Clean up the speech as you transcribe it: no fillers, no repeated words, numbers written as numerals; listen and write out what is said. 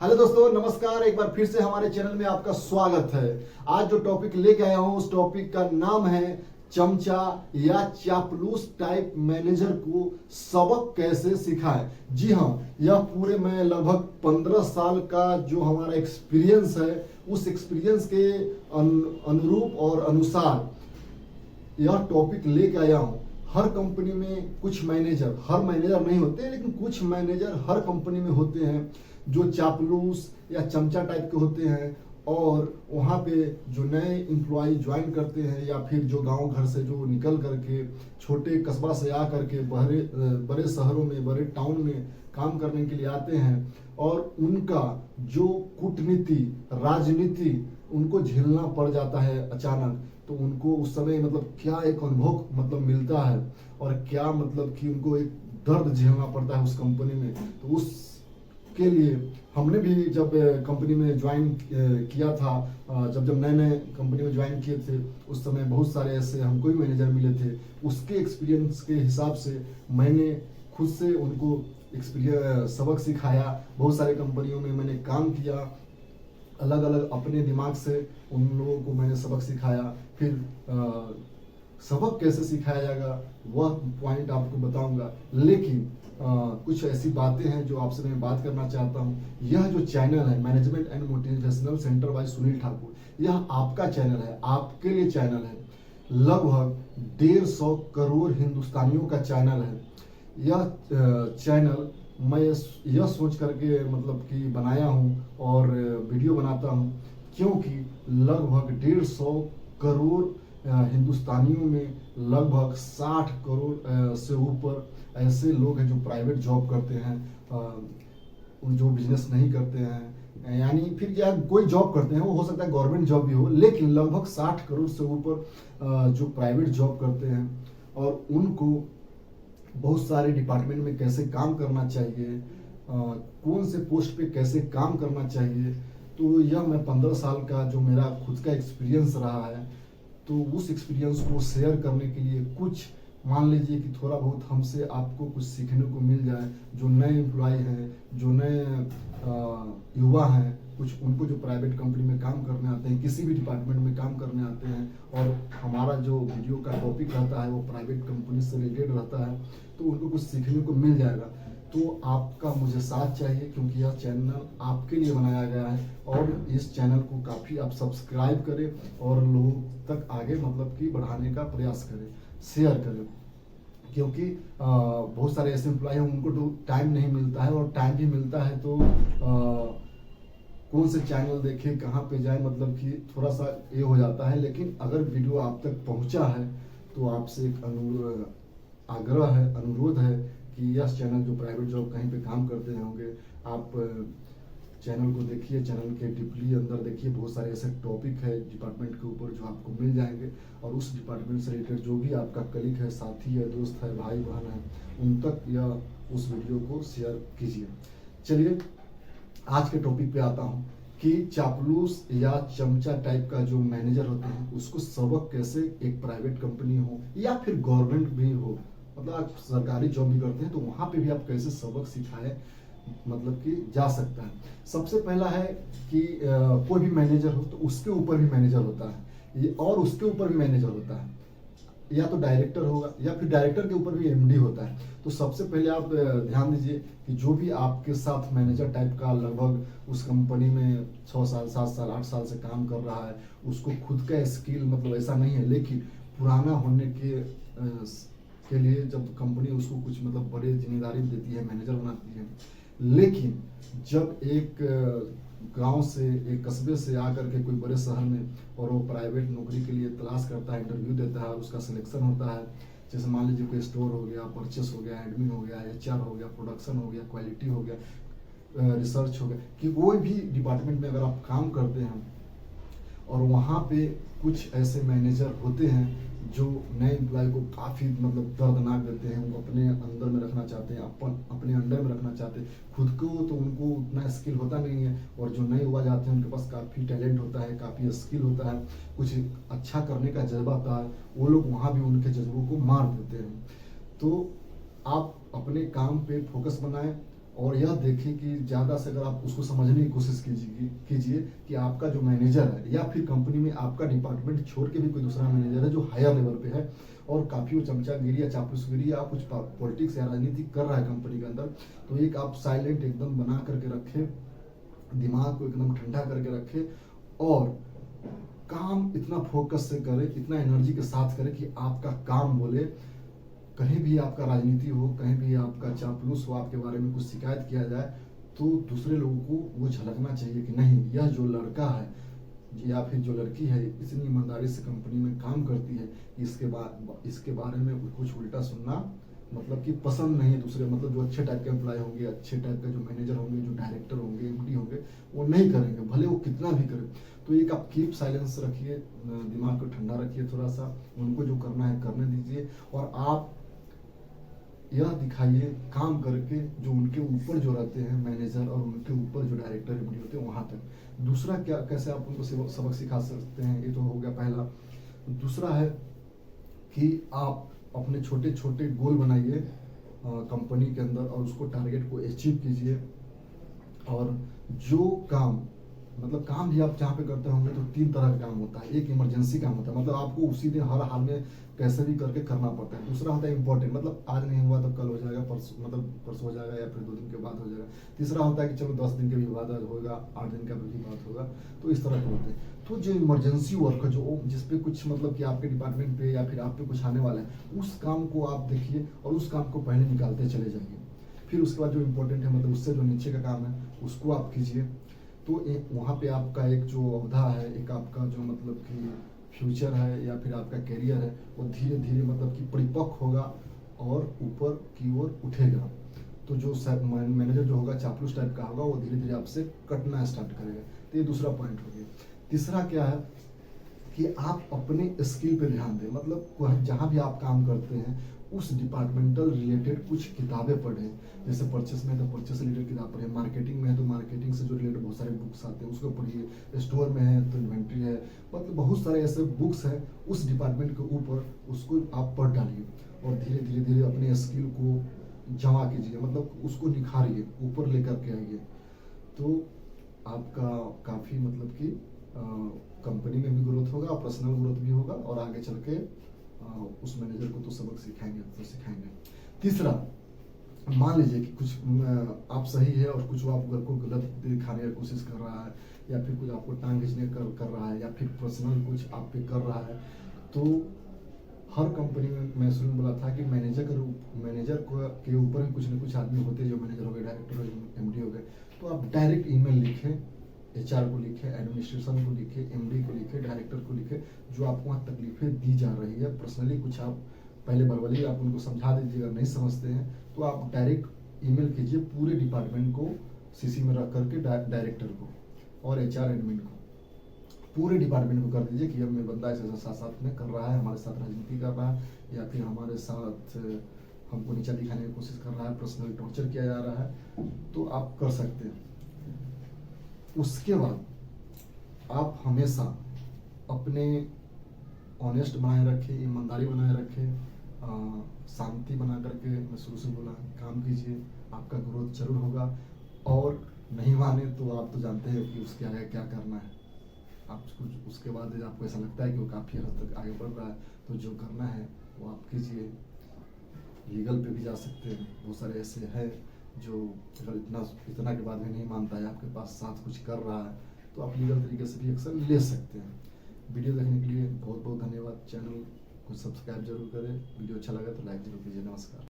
Hello दोस्तों, नमस्कार। एक बार फिर से हमारे चैनल में आपका स्वागत है। आज जो टॉपिक लेके आया हूं उस टॉपिक का नाम है चमचा या चापलूस टाइप मैनेजर को सबक कैसे सिखाएं। जी हाँ, यह पूरे मैं लगभग 15 साल का जो हमारा एक्सपीरियंस है उस एक्सपीरियंस के अनुरूप और अनुसार यह टॉपिक लेके आया हूँ। हर कंपनी में कुछ मैनेजर, हर मैनेजर नहीं होते लेकिन कुछ मैनेजर हर कंपनी में होते हैं जो चापलूस या चमचा टाइप के होते हैं। और वहाँ पे जो नए एम्प्लॉय ज्वाइन करते हैं या फिर जो गांव घर से जो निकल करके छोटे कस्बा से आ करके बड़े शहरों में, बड़े टाउन में काम करने के लिए आते हैं और उनका जो कूटनीति, राजनीति उनको झेलना पड़ जाता है अचानक, तो उनको उस समय मतलब क्या एक अनुभव मतलब मिलता है और क्या मतलब कि उनको एक दर्द झेलना पड़ता है उस कंपनी में। तो उसके लिए हमने भी जब कंपनी में ज्वाइन किया था, जब नए नए कंपनी में ज्वाइन किए थे उस समय बहुत सारे ऐसे हमको ही मैनेजर मिले थे। उसके एक्सपीरियंस के हिसाब से मैंने खुद से उनको एक्सपीरियंस सबक सिखाया। बहुत सारे कंपनियों में मैंने काम किया, अलग अलग अपने दिमाग से उन लोगों को मैंने सबक सिखाया। फिर सबक कैसे सिखाया जाएगा वह पॉइंट आपको बताऊंगा, लेकिन कुछ ऐसी बातें हैं जो आपसे मैं बात करना चाहता हूं। यह जो चैनल है management and motivational centre by Sunil Thakur, यह आपका चैनल है, आपके लिए चैनल है। लगभग 150 करोड़ हिंदुस्तानियों का चैनल है। यह चैनल मैं यह सोच करके मतलब कि बनाया हूँ और वीडियो बनाता हूँ क्योंकि लगभग 150 करोड़ हिंदुस्तानियों में लगभग 60 करोड़ से ऊपर ऐसे लोग हैं जो प्राइवेट जॉब करते हैं, जो बिजनेस नहीं करते हैं, यानी फिर या कोई जॉब करते हैं, वो हो सकता है गवर्नमेंट जॉब भी हो, लेकिन लगभग 60 करोड़ से ऊपर जो प्राइवेट जॉब करते हैं और उनको बहुत सारे डिपार्टमेंट में कैसे काम करना चाहिए, कौन से पोस्ट पे कैसे काम करना चाहिए। तो यह मैं 15 साल का जो मेरा खुद का एक्सपीरियंस रहा है, तो उस एक्सपीरियंस को शेयर करने के लिए कुछ मान लीजिए कि थोड़ा बहुत हमसे आपको कुछ सीखने को मिल जाए। जो नए एम्प्लॉय हैं, जो नए युवा हैं, कुछ उनको जो प्राइवेट कंपनी में काम करने आते हैं, किसी भी डिपार्टमेंट में काम करने आते हैं और हमारा जो वीडियो का टॉपिक रहता है वो प्राइवेट कंपनी से रिलेटेड रहता है, तो उनको कुछ सीखने को मिल जाएगा। तो आपका मुझे साथ चाहिए क्योंकि यह चैनल आपके लिए बनाया गया है और इस चैनल को काफ़ी आप सब्सक्राइब करें और लोगों तक आगे मतलब कि बढ़ाने का प्रयास करें, शेयर करें। क्योंकि बहुत सारे ऐसे एम्प्लॉय हैं उनको तो टाइम नहीं मिलता है, और टाइम भी मिलता है तो कौन से चैनल देखें, कहाँ पे जाए, मतलब कि थोड़ा सा ये हो जाता है। लेकिन अगर वीडियो आप तक पहुँचा है तो आपसे एक आग्रह है, अनुरोध है कि यह चैनल जो प्राइवेट जॉब कहीं पे काम करते होंगे, आप चैनल को देखिए, चैनल के डीपली अंदर देखिए। बहुत सारे ऐसे टॉपिक है डिपार्टमेंट के ऊपर जो आपको मिल जाएंगे और उस डिपार्टमेंट से रिलेटेड जो भी आपका कलीग है, साथी है, दोस्त है, भाई बहन है, उन तक यह उस वीडियो को शेयर कीजिए। चलिए आज के टॉपिक पे आता हूँ कि चापलूस या चमचा टाइप का जो मैनेजर होते हैं उसको सबक कैसे, एक प्राइवेट कंपनी हो या फिर गवर्नमेंट भी हो, मतलब आप सरकारी जॉब भी करते हैं तो वहां पे भी आप कैसे सबक सिखाए मतलब कि जा सकता है। सबसे पहला है कि कोई भी मैनेजर हो तो उसके ऊपर भी मैनेजर होता है और उसके ऊपर भी मैनेजर होता है, या तो डायरेक्टर होगा या फिर डायरेक्टर के ऊपर भी एमडी होता है। तो सबसे पहले आप ध्यान दीजिए कि जो भी आपके साथ मैनेजर टाइप का लगभग उस कंपनी में 6 साल, 7 साल, 8 साल से काम कर रहा है, उसको खुद का स्किल मतलब ऐसा नहीं है, लेकिन पुराना होने के लिए जब कंपनी उसको कुछ मतलब बड़ी जिम्मेदारी देती है, मैनेजर बनाती है। लेकिन जब एक गांव से, एक कस्बे से आकर के कोई बड़े शहर में और वो प्राइवेट नौकरी के लिए तलाश करता है, इंटरव्यू देता है और उसका सिलेक्शन होता है, जैसे मान लीजिए कोई स्टोर हो गया, परचेस हो गया, एडमिन हो गया, एचआर हो गया, प्रोडक्शन हो गया, क्वालिटी हो गया, रिसर्च हो गया, कि कोई भी डिपार्टमेंट में अगर आप काम करते हैं और वहाँ पे कुछ ऐसे मैनेजर होते हैं जो नए एम्प्लॉय को काफ़ी मतलब दर्दनाक देते हैं, उनको अपने अंदर में रखना चाहते हैं, अपने अंडर में रखना चाहते हैं। खुद को तो उनको उतना स्किल होता नहीं है, और जो नए युवा जाते हैं उनके पास काफ़ी टैलेंट होता है, काफ़ी स्किल होता है, कुछ अच्छा करने का जज्बा होता है, वो लोग वहाँ भी उनके जज्बों को मार देते हैं। तो आप अपने काम पे फोकस बनाएं और यह देखें कि ज़्यादा से अगर आप उसको समझने की कोशिश कीजिए कि आपका जो मैनेजर है या फिर कंपनी में आपका डिपार्टमेंट छोड़ के भी कोई दूसरा मैनेजर है जो हायर लेवल पे है और काफ़ी वो चमचागिरी या चापलूसगिरी या कुछ पॉलिटिक्स या राजनीति कर रहा है कंपनी के अंदर, तो एक आप साइलेंट एकदम बना करके रखें, दिमाग को एकदम ठंडा करके रखें और काम इतना फोकस से करें, इतना एनर्जी के साथ करें कि आपका काम बोले। कहीं भी आपका राजनीति हो, कहीं भी आपका चापलूस हो, आपके बारे में कुछ शिकायत किया जाए तो दूसरे लोगों को वो झलकना चाहिए कि नहीं, यह जो लड़का है या फिर जो लड़की है इतनी ईमानदारी से कंपनी में काम करती है, इसके बारे में कुछ उल्टा सुनना मतलब कि पसंद नहीं है दूसरे, मतलब जो अच्छे टाइप के एम्प्लॉय होंगे, अच्छे टाइप का जो मैनेजर होंगे, जो डायरेक्टर होंगे, एमडी होंगे, वो नहीं करेंगे भले वो कितना भी करें। तो एक आप कीप साइलेंस रखिए, दिमाग को ठंडा रखिए, थोड़ा सा उनको जो करना है करने दीजिए और आप यह दिखाइए काम करके जो उनके ऊपर जो रहते हैं मैनेजर और उनके ऊपर जो डायरेक्टर एमडी होते हैं वहां तक। दूसरा क्या, कैसे आप उनको सबक सिखा सकते हैं, ये तो हो गया पहला। दूसरा है कि आप अपने छोटे छोटे गोल बनाइए कंपनी के अंदर और उसको टारगेट को अचीव कीजिए। और जो काम मतलब काम भी आप जहाँ पे करते होंगे तो 3 तरह का काम होता है। एक इमरजेंसी काम होता है, मतलब आपको उसी दिन हर हाल में कैसे भी करके करना पड़ता है। दूसरा होता है इंपॉर्टेंट, मतलब आज नहीं हुआ तो कल हो जाएगा, परसों मतलब परसों हो जाएगा या फिर 2 दिन के बाद हो जाएगा। तीसरा होता है कि चलो 10 दिन के भी बाद होगा, 8 दिन का भी बात होगा। तो इस तरह के होते हैं। तो जो इमरजेंसी वर्क है, जो जिसपे कुछ मतलब कि आपके डिपार्टमेंट पे या फिर आप पे कुछ आने वाला है, उस काम को आप देखिए और उस काम को पहले निकालते चले जाइए। फिर उसके बाद जो इम्पोर्टेंट है, मतलब उससे जो नीचे का काम है उसको आप कीजिए। तो एक वहाँ पे आपका एक जो अवधा है, एक आपका जो मतलब कि फ्यूचर है या फिर आपका करियर है, वो धीरे धीरे मतलब कि परिपक्व होगा और ऊपर की ओर उठेगा। तो जो मैनेजर जो होगा चापलूस टाइप का होगा, वो धीरे धीरे आपसे कटना स्टार्ट करेगा। तो ये दूसरा पॉइंट हो गया। तीसरा क्या है कि आप अपने स्किल पे ध्यान दें, मतलब जहाँ भी आप काम करते हैं उस डिपार्टमेंटल रिलेटेड कुछ किताबें पढ़ें। जैसे परचेस में है तो परचेस रिलेटेड किताब पढ़ें, मार्केटिंग में है तो मार्केटिंग से जो रिलेटेड बहुत सारे बुक्स आते हैं उसको पढ़िए, स्टोर में है तो इन्वेंट्री है, मतलब बहुत सारे ऐसे बुक्स हैं उस डिपार्टमेंट के ऊपर, उसको आप पढ़ डालिए और धीरे धीरे धीरे अपने स्किल को जमा कीजिए, मतलब उसको निखारिए, ऊपर लेकर के आइए। तो आपका काफ़ी मतलब कि कंपनी में भी ग्रोथ होगा, पर्सनल ग्रोथ भी होगा और आगे चल के उस मैनेजर को तो सबक सिखाएंगे तो सिखाएंगे। तीसरा, मान लीजिए कि कुछ आप सही है और कुछ वो आपको गलत दिखाने की कोशिश कर रहा है या फिर कुछ आपको टांग खींचने कर रहा है या फिर पर्सनल कुछ आप पे कर रहा है। तो हर कंपनी में मैं शुरू में बोला था कि मैनेजर के ऊपर ही कुछ न कुछ आदमी होते हैं, जो मैनेजर हो गए, डायरेक्टर हो गए, एमडी हो गए। तो आप डायरेक्ट ईमेल लिखें, एचआर को लिखे, एडमिनिस्ट्रेशन को लिखे, एमडी को लिखे, डायरेक्टर को लिखे, जो आपको वहाँ तकलीफें दी जा रही है। पर्सनली कुछ आप पहले वर्बली आप उनको समझा दीजिए, अगर नहीं समझते हैं तो आप डायरेक्ट ईमेल कीजिए पूरे डिपार्टमेंट को सीसी में रख करके, डायरेक्टर को और एचआर एडमिन को, पूरे डिपार्टमेंट को कर दीजिए कि अब मैं बंदा ऐसा साथ साथ में कर रहा है, हमारे साथ राजनीति कर रहा है या फिर हमारे साथ हमको नीचा दिखाने की कोशिश कर रहा है, पर्सनल टॉर्चर किया जा रहा है। तो आप कर सकते हैं। उसके बाद आप हमेशा अपने ऑनेस्ट बनाए रखें, ईमानदारी बनाए रखें, शांति बना करके, मैं शुरू से बोला, काम कीजिए, आपका ग्रोथ जरूर होगा। और नहीं माने तो आप तो जानते हैं कि उसके आगे क्या करना है। आप कुछ उसके बाद आपको ऐसा लगता है कि वो काफ़ी हद तक आगे बढ़ रहा है तो जो करना है वो आप कीजिए। लीगल पे भी जा सकते हैं, बहुत सारे ऐसे हैं जो अगर इतना के बाद भी नहीं मानता है, आपके पास साथ कुछ कर रहा है, तो आप लीगल तरीके से भी एक्शन ले सकते हैं। वीडियो देखने के लिए बहुत बहुत धन्यवाद। चैनल को सब्सक्राइब जरूर करें, वीडियो अच्छा लगा तो लाइक जरूर कीजिए। नमस्कार।